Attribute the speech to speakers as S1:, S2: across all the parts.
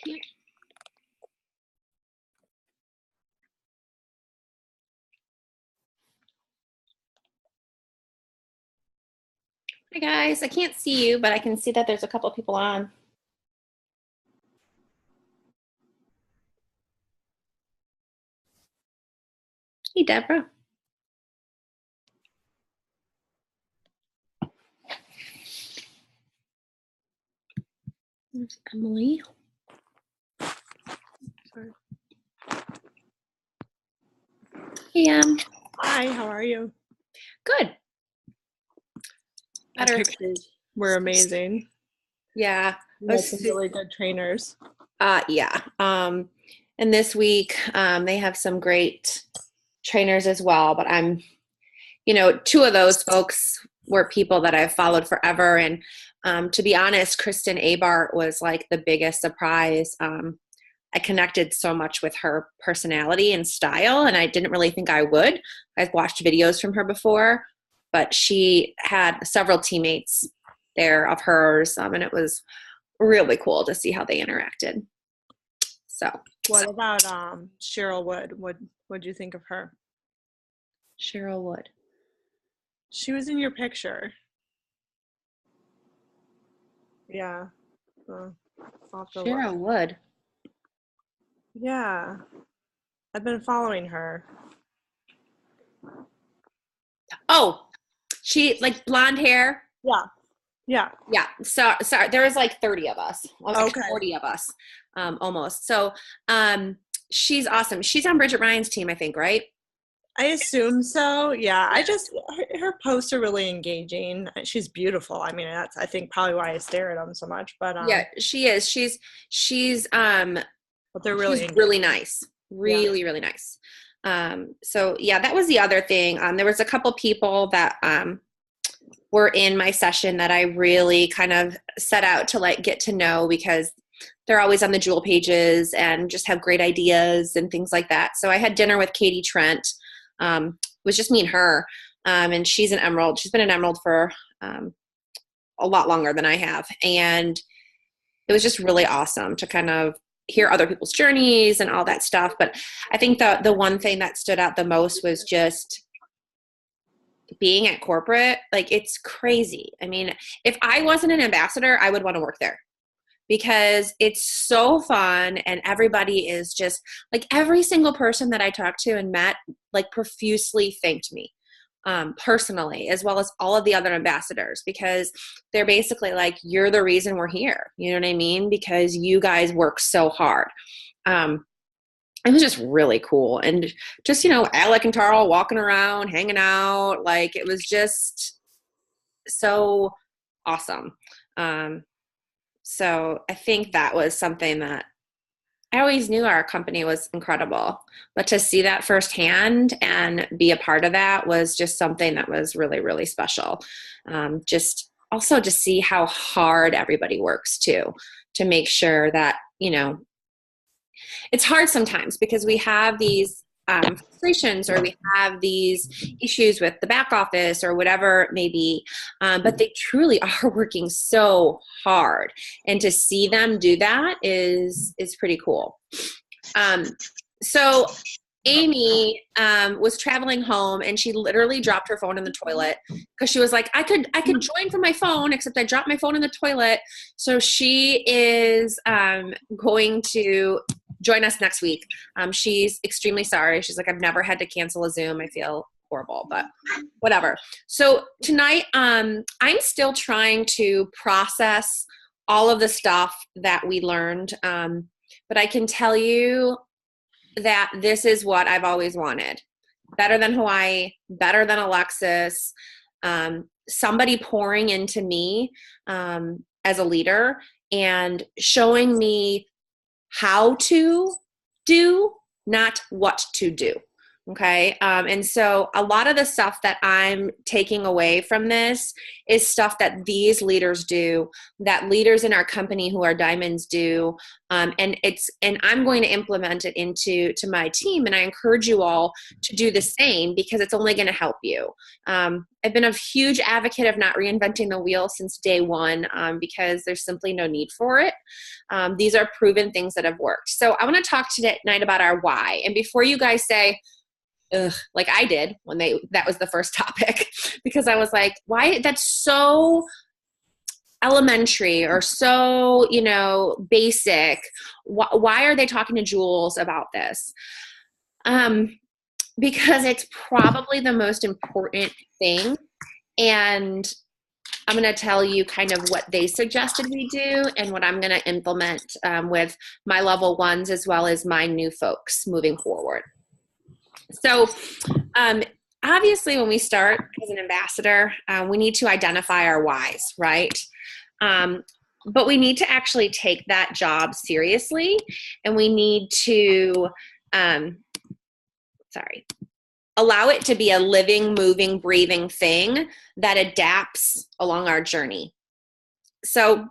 S1: Hi guys, I can't see you, but I can see that there's a couple people on. Hey Deborah. There's Emily.
S2: Sorry.
S1: Hey
S2: Hi, how are you?
S1: Good.
S2: The
S1: Better.
S2: pictures were amazing.
S1: Yeah.
S2: You had some really good trainers.
S1: Yeah. And this week they have some great trainers as well, but I'm, two of those folks were people that I've followed forever. And to be honest, Kristen Abart was like the biggest surprise. I connected so much with her personality and style, and I didn't really think I would. I've watched videos from her before, but she had several teammates there of hers, and it was really cool to see how they interacted. So,
S2: what about Cheryl Wood? What'd you think of her?
S1: Cheryl Wood.
S2: She was in your picture. Yeah.
S1: Cheryl Wood.
S2: Yeah. I've been following her.
S1: Oh, she like blonde hair.
S2: Yeah. Yeah.
S1: Yeah. So sorry, there was like 30 of us. Like 40 of us, almost. So she's awesome. She's on Bridget Ryan's team, I think, right?
S2: I assume so. Yeah. Her posts are really engaging. She's beautiful. I mean, that's I think probably why I stare at them so much. But
S1: yeah, she is. She's
S2: but they're really
S1: really nice. Really, really nice. So yeah, that was the other thing. There was a couple people that were in my session that I really kind of set out to like get to know, because they're always on the Jewel pages and just have great ideas and things like that. So I had dinner with Katie Trent. It was just me and her. And she's an Emerald. She's been an Emerald for a lot longer than I have. And it was just really awesome to kind of hear other people's journeys and all that stuff. But I think the one thing that stood out the most was just being at corporate. Like, it's crazy. I mean, if I wasn't an ambassador, I would want to work there, because it's so fun, and everybody is just like, every single person that I talked to and met like profusely thanked me personally, as well as all of the other ambassadors, because they're basically like, you're the reason we're here. You know what I mean? Because you guys work so hard. It was just really cool. And just, Alec and Tarl walking around, hanging out, like, it was just so awesome. So I think that was something that I always knew our company was incredible, but to see that firsthand and be a part of that was just something that was really, really special. Just also to see how hard everybody works too, to make sure that, it's hard sometimes because we have these frustrations, or we have these issues with the back office or whatever it may be, but they truly are working so hard, and to see them do that is pretty cool. So Amy was traveling home, and she literally dropped her phone in the toilet, because she was like, I could join from my phone, except I dropped my phone in the toilet. So she is going to join us next week. She's extremely sorry. She's like, I've never had to cancel a Zoom. I feel horrible, but whatever. So tonight, I'm still trying to process all of the stuff that we learned. But I can tell you that this is what I've always wanted. Better than Hawaii, better than Alexis, somebody pouring into me as a leader and showing me how to do, not what to do. Okay. And so a lot of the stuff that I'm taking away from this is stuff that these leaders do, that leaders in our company who are diamonds do. And I'm going to implement it to my team. And I encourage you all to do the same because it's only going to help you. I've been a huge advocate of not reinventing the wheel since day one because there's simply no need for it. These are proven things that have worked. So I want to talk tonight about our why. And before you guys say, ugh, like I did when that was the first topic, because I was like, why? That's so elementary or so, basic. Why are they talking to Jules about this? Because it's probably the most important thing. And I'm going to tell you kind of what they suggested we do and what I'm going to implement with my level ones as well as my new folks moving forward. So obviously when we start as an ambassador, we need to identify our whys, right? But we need to actually take that job seriously, and we need to, allow it to be a living, moving, breathing thing that adapts along our journey. So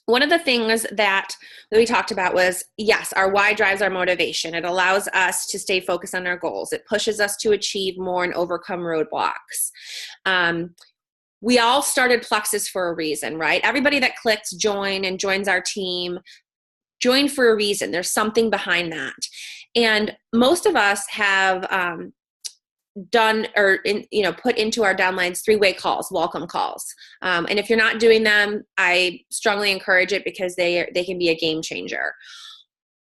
S1: one of the things that we talked about was, yes, our why drives our motivation. It allows us to stay focused on our goals. It pushes us to achieve more and overcome roadblocks. We all started Plexus for a reason, right? Everybody that clicks join and joins our team, join for a reason. There's something behind that. And most of us have done or put into our downlines 3-way calls, welcome calls. And if you're not doing them, I strongly encourage it because they can be a game changer.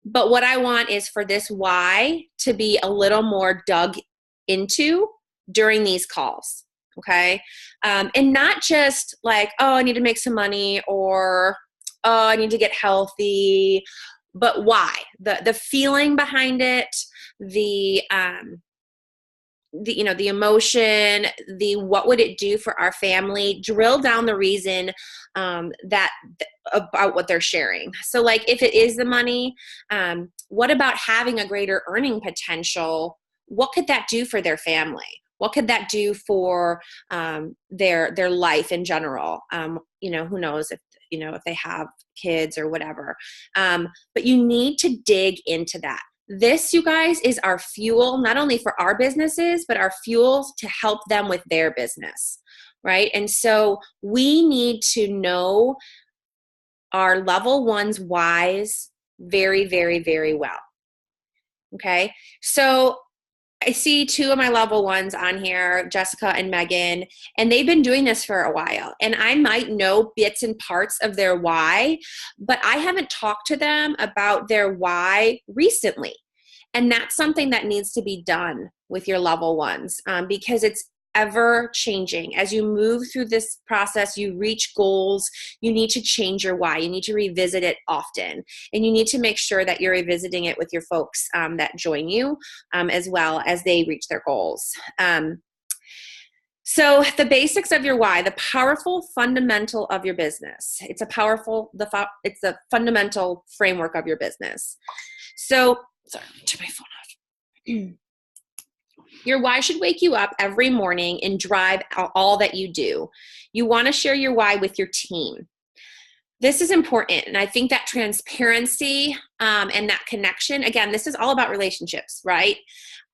S1: But what I want is for this why to be a little more dug into during these calls. Okay. And not just like, oh, I need to make some money, or, oh, I need to get healthy, but why? The feeling behind it, the emotion, what would it do for our family, drill down the reason about what they're sharing. So like if it is the money, what about having a greater earning potential? What could that do for their family? What could that do for their life in general? Who knows if they have kids or whatever. But you need to dig into that. This, you guys, is our fuel, not only for our businesses, but our fuel to help them with their business, right? And so we need to know our level one's whys very, very, very well. Okay. So I see 2 of my level ones on here, Jessica and Megan, and they've been doing this for a while. And I might know bits and parts of their why, but I haven't talked to them about their why recently. And that's something that needs to be done with your level ones because it's ever changing. As you move through this process, you reach goals, you need to change your why. You need to revisit it often. And you need to make sure that you're revisiting it with your folks that join you as well as they reach their goals. So the basics of your why, the powerful fundamental of your business. It's a fundamental framework of your business. So, sorry, turn my phone off. Your why should wake you up every morning and drive all that you do. You want to share your why with your team. This is important. And I think that transparency and that connection, again, this is all about relationships, right?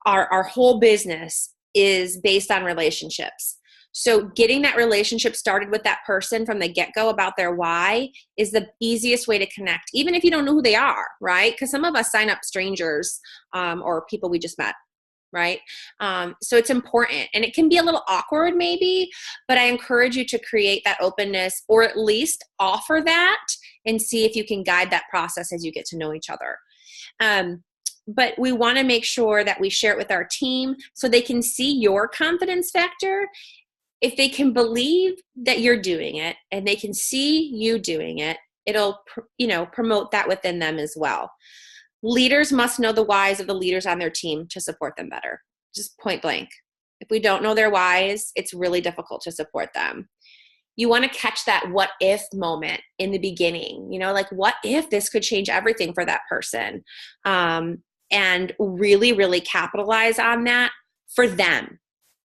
S1: Our whole business is based on relationships. So getting that relationship started with that person from the get-go about their why is the easiest way to connect, even if you don't know who they are, right? Because some of us sign up strangers or people we just met. Right? So it's important, and it can be a little awkward maybe, but I encourage you to create that openness, or at least offer that and see if you can guide that process as you get to know each other. But we want to make sure that we share it with our team so they can see your confidence factor. If they can believe that you're doing it and they can see you doing it, it'll, promote that within them as well. Leaders must know the whys of the leaders on their team to support them better. Just point blank. If we don't know their whys, it's really difficult to support them. You want to catch that what if moment in the beginning, like what if this could change everything for that person? and really, really capitalize on that for them.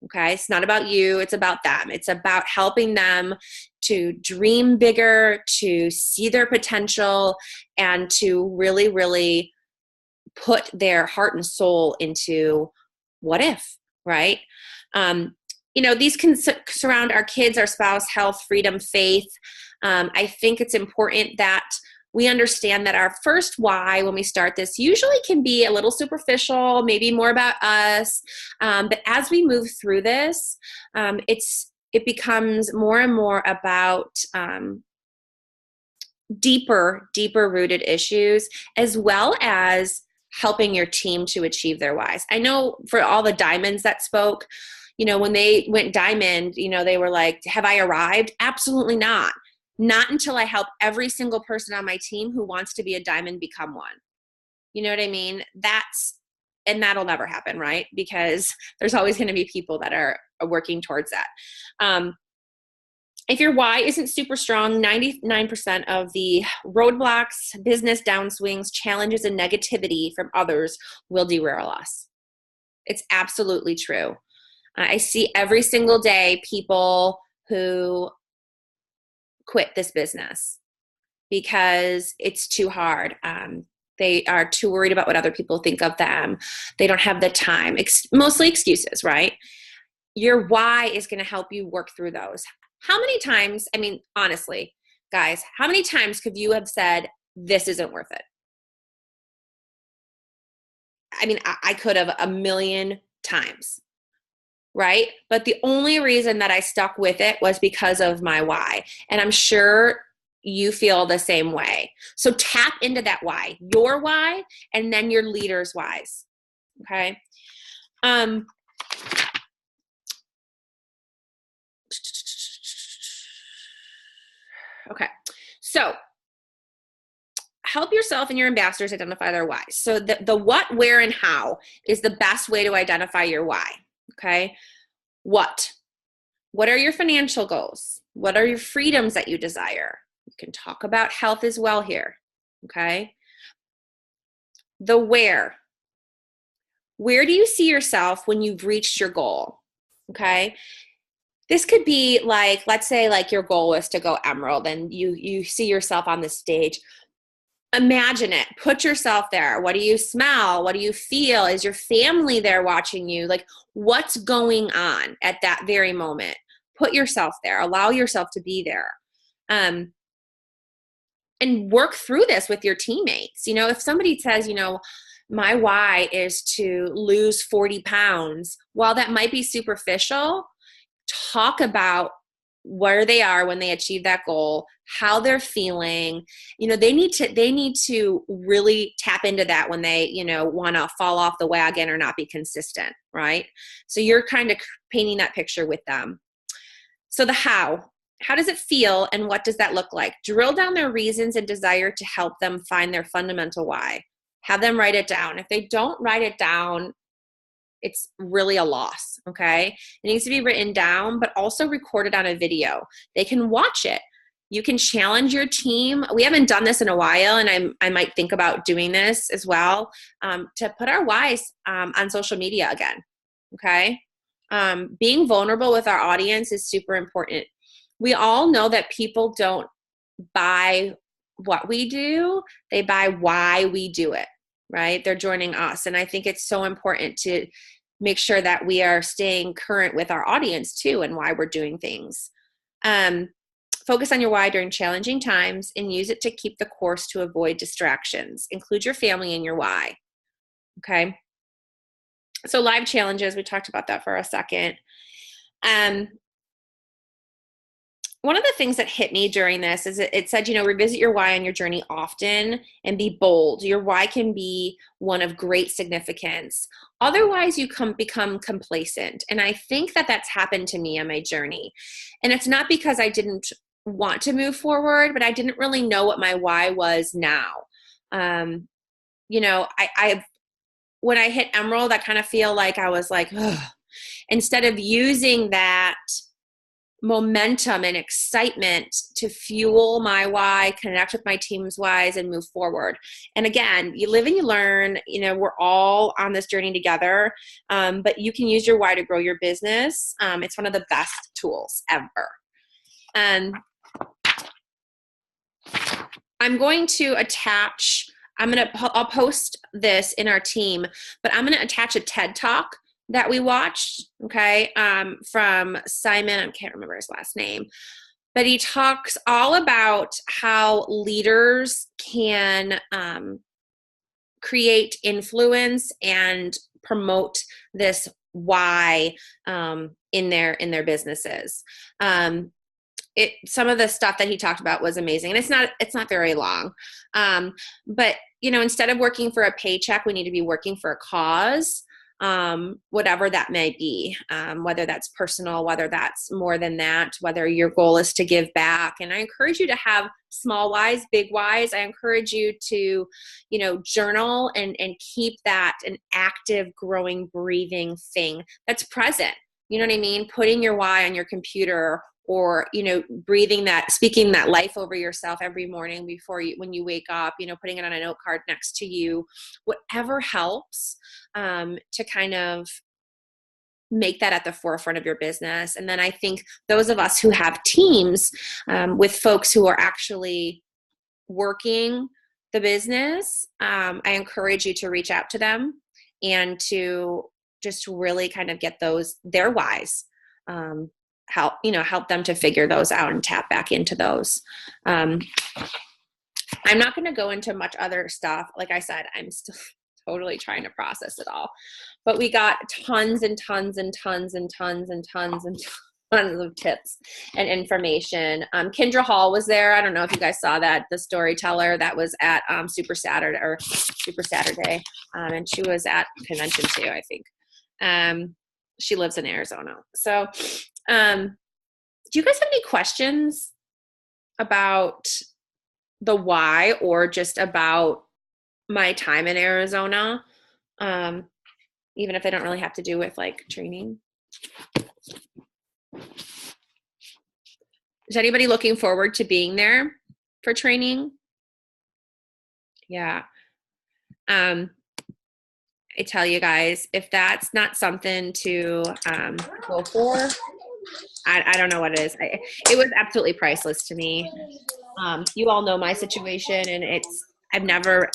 S1: Okay. It's not about you. It's about them. It's about helping them to dream bigger, to see their potential, and to really, really put their heart and soul into what if, right? These can surround our kids, our spouse, health, freedom, faith. I think it's important that we understand that our first why when we start this usually can be a little superficial, maybe more about us. But as we move through this, it becomes more and more about deeper rooted issues, as well as helping your team to achieve their whys. I know for all the diamonds that spoke, when they went diamond, they were like, have I arrived? Absolutely not. Not until I help every single person on my team who wants to be a diamond become one. You know what I mean? And that'll never happen, right? Because there's always going to be people that are working towards that. If your why isn't super strong, 99% of the roadblocks, business downswings, challenges, and negativity from others will derail us. It's absolutely true. I see every single day people who quit this business because it's too hard. They are too worried about what other people think of them. They don't have the time. Mostly excuses, right? Your why is going to help you work through those. How many times, honestly, guys, how many times could you have said, this isn't worth it? I could have a million times, right? But the only reason that I stuck with it was because of my why. And I'm sure you feel the same way. So tap into that why, your why, and then your leader's whys. Okay. Okay. So help yourself and your ambassadors identify their whys. So the what, where, and how is the best way to identify your why. Okay. What are your financial goals? What are your freedoms that you desire? You can talk about health as well here. Okay. The where do you see yourself when you've reached your goal? Okay. This could be like, let's say like your goal is to go emerald and you see yourself on the stage. Imagine it. Put yourself there. What do you smell? What do you feel? Is your family there watching you? Like, what's going on at that very moment? Put yourself there. Allow yourself to be there. And work through this with your teammates. If somebody says, my why is to lose 40 pounds, while that might be superficial, talk about where they are when they achieve that goal, how they're feeling. They need to really tap into that when they, want to fall off the wagon or not be consistent, right? So you're kind of painting that picture with them. So the how does it feel and what does that look like? Drill down their reasons and desire to help them find their fundamental why. Have them write it down. If they don't write it down, it's really a loss, okay? It needs to be written down, but also recorded on a video. They can watch it. You can challenge your team. We haven't done this in a while, and I might think about doing this as well, to put our whys on social media again, okay? Being vulnerable with our audience is super important. We all know that people don't buy what we do. They buy why we do it, right? They're joining us. And I think it's so important to make sure that we are staying current with our audience too and why we're doing things. Focus on your why during challenging times and use it to keep the course to avoid distractions. Include your family in your why. Okay. So live challenges, we talked about that for a second. One of the things that hit me during this is it said, revisit your why on your journey often and be bold. Your why can be one of great significance. Otherwise, you become complacent. And I think that that's happened to me on my journey. And it's not because I didn't want to move forward, but I didn't really know what my why was now. When I hit Emerald, I kind of feel like I was like, ugh. Instead of using that momentum and excitement to fuel my why, connect with my team's whys, and move forward. And again, you live and you learn. We're all on this journey together, but you can use your why to grow your business. It's one of the best tools ever. And I'm going to attach, I'll post this in our team, but I'm going to attach a TED Talk that we watched, okay, from Simon, I can't remember his last name, but he talks all about how leaders can create influence and promote this why in their businesses. Some of the stuff that he talked about was amazing, and it's not very long. But instead of working for a paycheck, we need to be working for a cause. Whatever that may be, whether that's personal, whether that's more than that, whether your goal is to give back. And I encourage you to have small whys, big whys. I encourage you to, journal and keep that an active, growing, breathing thing that's present. You know what I mean? Putting your why on your computer, or, breathing that, speaking that life over yourself every morning when you wake up, putting it on a note card next to you, whatever helps to kind of make that at the forefront of your business. And then I think those of us who have teams with folks who are actually working the business, I encourage you to reach out to them and to just really kind of get their whys, help them to figure those out and tap back into those. I'm not going to go into much other stuff. Like I said, I'm still totally trying to process it all, but we got tons and tons and tons and tons and tons and tons of tips and information. Kendra Hall was there. I don't know if you guys saw that, the storyteller that was at Super Saturday. And she was at convention too, I think. She lives in Arizona. So, do you guys have any questions about the why, or just about my time in Arizona? Even if they don't really have to do with like training. Is anybody looking forward to being there for training? Yeah. I tell you guys, if that's not something to go for, I don't know what it is. It was absolutely priceless to me. You all know my situation, and I've never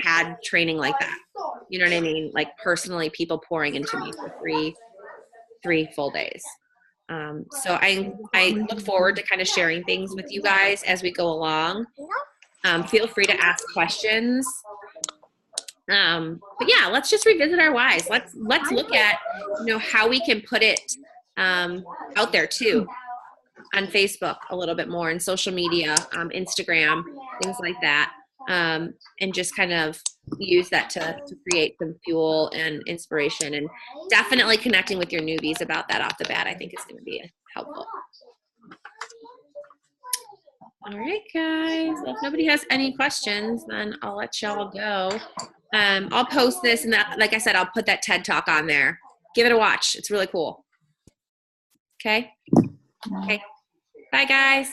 S1: had training like that. You know what I mean? Like personally, people pouring into me for three full days. So I look forward to kind of sharing things with you guys as we go along. Feel free to ask questions. But yeah, let's just revisit our whys. Let's look at, how we can put it out there too, on Facebook a little bit more, and social media, Instagram, things like that. And just kind of use that to create some fuel and inspiration, and definitely connecting with your newbies about that off the bat, I think is going to be helpful. All right, guys. Well, if nobody has any questions, then I'll let y'all go. I'll post this, and like I said, I'll put that TED Talk on there. Give it a watch. It's really cool. Okay. Bye, guys.